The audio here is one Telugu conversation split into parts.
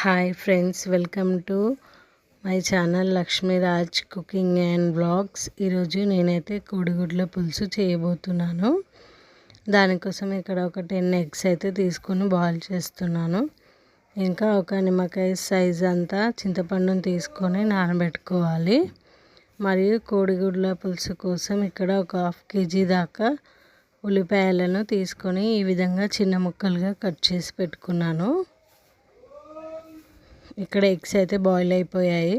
Hi friends, welcome to my channel Lakshmi Raj cooking and vlogs. ఈరోజు నేనైతే కోడిగుడ్ల పులుసు చేయబోతున్నాను. దానికోసం ఇక్కడ ఒక 10 ఎగ్స్ అయితే తీసుకొని బాయిల్ చేస్తున్నాను. ఇంకా ఒక నిమ్మకాయ సైజ్ అంతా చింతపండును తీసుకొని నానబెట్టుకోవాలి. మరియు కోడిగుడ్ల పులుసు కోసం ఇక్కడ ఒక 1/2 kg దాకా ఉల్లిపాయలను తీసుకొని ఈ విధంగా చిన్న ముక్కలుగా కట్ చేసి పెట్టుకున్నాను. ఇక్కడ ఎగ్స్ అయితే బాయిల్ అయిపోయాయి.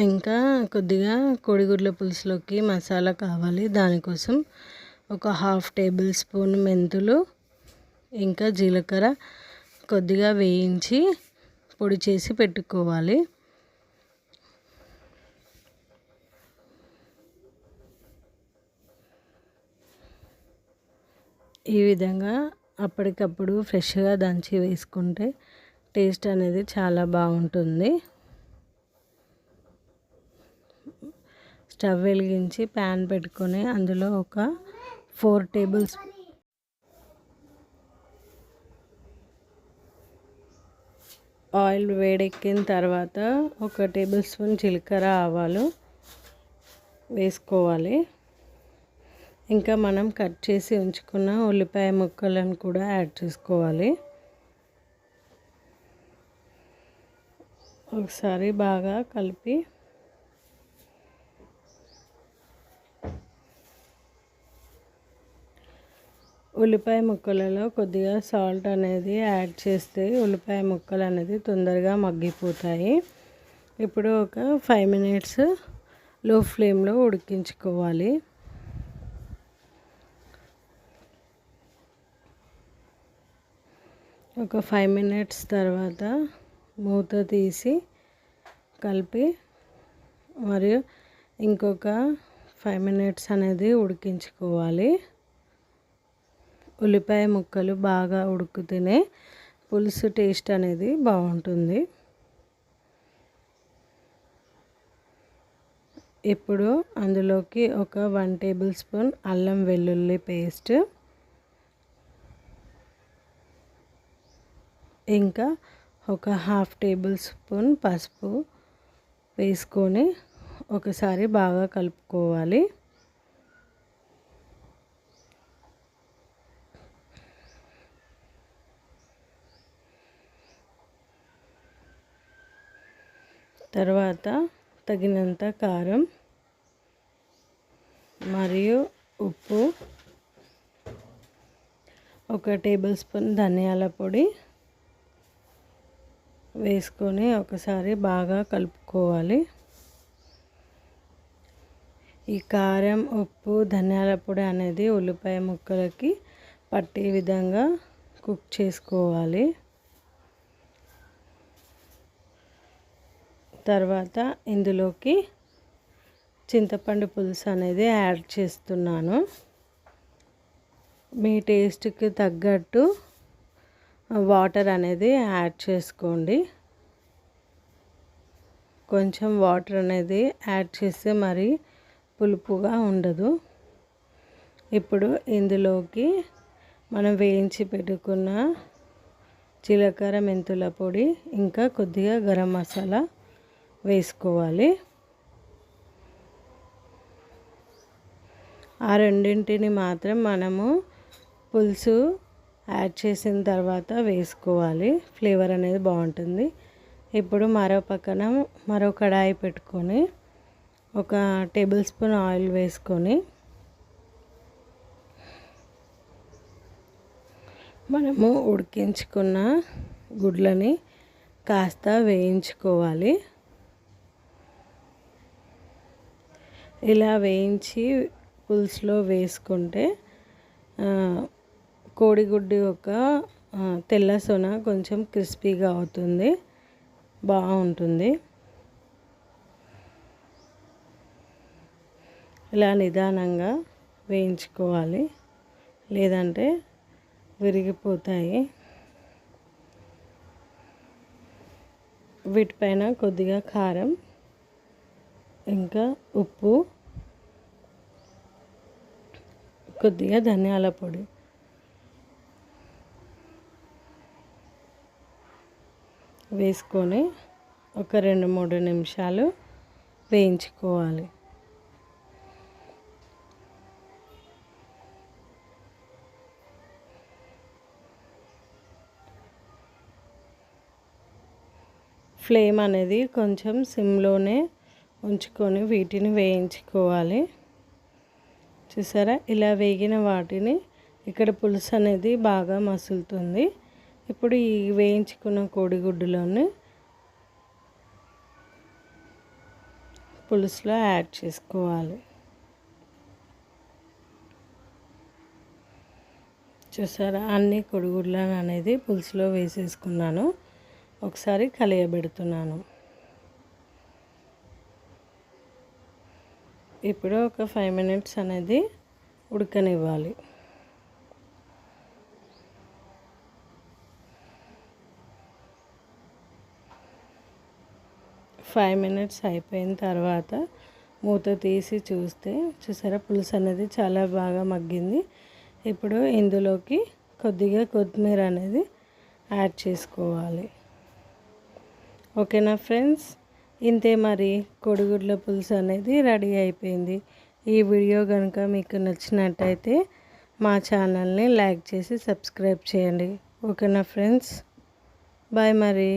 ఇంకా కొద్దిగా కోడిగుడ్ల పులుసులోకి మసాలా కావాలి. దానికోసం ఒక 1/2 టేబుల్ స్పూన్ మెంతులు, ఇంకా జీలకర్ర కొద్దిగా వేయించి పొడి చేసి పెట్టుకోవాలి. ఈ విధంగా అప్పటికప్పుడు ఫ్రెష్గా దంచి వేసుకుంటే టేస్ట్ అనేది చాలా బాగుంటుంది. స్టవ్ వెలిగించి ప్యాన్ పెట్టుకొని అందులో ఒక 4 టేబుల్ ఆయిల్ వేడెక్కిన తర్వాత 1 టేబుల్ స్పూన్ జీలకర్ర ఆవాలు వేసుకోవాలి. ఇంకా మనం కట్ చేసి ఉంచుకున్న ఉల్లిపాయ ముక్కలను కూడా యాడ్ చేసుకోవాలి. ఒకసారి బాగా కలిపి ఉల్లిపాయ ముక్కలలో కొద్దిగా సాల్ట్ అనేది యాడ్ చేస్తే ఉల్లిపాయ ముక్కలు అనేది తొందరగా మగ్గిపోతాయి. ఇప్పుడు ఒక 5 మినిట్స్ లో ఫ్లేమ్లో ఉడికించుకోవాలి. ఒక 5 మినిట్స్ తర్వాత మూత తీసి కలిపి మరియు ఇంకొక 5 మినిట్స్ అనేది ఉడికించుకోవాలి. ఉల్లిపాయ ముక్కలు బాగా ఉడుకుతూనే పులుసు టేస్ట్ అనేది బాగుంటుంది. ఇప్పుడు అందులోకి ఒక 1 టేబుల్ స్పూన్ అల్లం వెల్లుల్లి పేస్ట్, ఇంకా ఒక 1/2 టేబుల్ స్పూన్ పసుపు వేసుకొని ఒకసారి బాగా కలుపుకోవాలి. తర్వాత తగినంత కారం మరియు ఉప్పు, 1 టేబుల్ స్పూన్ ధనియాల పొడి వేసుకొని ఒకసారి బాగా కలుపుకోవాలి. ఈ కారం, ఉప్పు, ధనియాల పొడి అనేది ఉల్లిపాయ ముక్కలకి పట్టే విధంగా కుక్ చేసుకోవాలి. తర్వాత ఇందులోకి చింతపండు పులుసు అనేది యాడ్ చేస్తున్నాను. మీ టేస్ట్కి తగ్గట్టు వాటర్ అనేది యాడ్ చేసుకోండి. కొంచెం వాటర్ అనేది యాడ్ చేస్తే మరి పులుపుగా ఉండదు. ఇప్పుడు ఇందులోకి మనం వేయించి పెట్టుకున్న జీలకర్ర, మెంతుల పొడి, ఇంకా కొద్దిగా గరం మసాలా వేసుకోవాలి. ఆ రెండింటిని మాత్రం మనము పులుసు యాడ్ చేసిన తర్వాత వేసుకోవాలి. ఫ్లేవర్ అనేది బాగుంటుంది. ఇప్పుడు మరో పక్కన మరో కడాయి పెట్టుకొని 1 టేబుల్ స్పూన్ ఆయిల్ వేసుకొని మనము ఉడికించుకున్న గుడ్లని కాస్త వేయించుకోవాలి. ఇలా వేయించి పులుసులో వేసుకుంటే కోడిగుడ్డు యొక్క తెల్ల సొన కొంచెం క్రిస్పీగా అవుతుంది, బాగుంటుంది. ఇలా నిదానంగా వేయించుకోవాలి, లేదంటే విరిగిపోతాయి. వీటిపైన కొద్దిగా కారం, ఇంకా ఉప్పు, కొద్దిగా ధనియాల పొడి వేసుకొని ఒక 2-3 నిమిషాలు వేయించుకోవాలి. ఫ్లేమ్ అనేది కొంచెం సిమ్లోనే ఉంచుకొని వీటిని వేయించుకోవాలి. చూసారా, ఇలా వేగిన వాటిని ఇక్కడ పులుసు అనేది బాగా మసులుతుంది. ఇప్పుడు ఈ వేయించుకున్న కోడిగుడ్డులోని పులుసులో యాడ్ చేసుకోవాలి. చూసారా, అన్ని కోడిగుడ్లను అనేది పులుసులో వేసేసుకున్నాను. ఒకసారి కలియబెడుతున్నాను. ఇప్పుడు ఒక 5 మినిట్స్ అనేది ఉడకనివ్వాలి. 5 మినిట్స్ అయిపోయిన తర్వాత మూత తీసి చూస్తే చూసారా, పులుసు అనేది చాలా బాగా మగ్గింది. ఇప్పుడు ఇందులోకి కొద్దిగా కొత్తిమీర అనేది యాడ్ చేసుకోవాలి. ఓకేనా ఫ్రెండ్స్, ఇంతే మరి కోడిగుడ్ల పులుసు అనేది రెడీ అయిపోయింది. ఈ వీడియో కనుక మీకు నచ్చినట్టయితే మా ఛానల్ని లైక్ చేసి సబ్స్క్రైబ్ చేయండి. ఓకేనా ఫ్రెండ్స్, బాయ్ మరి.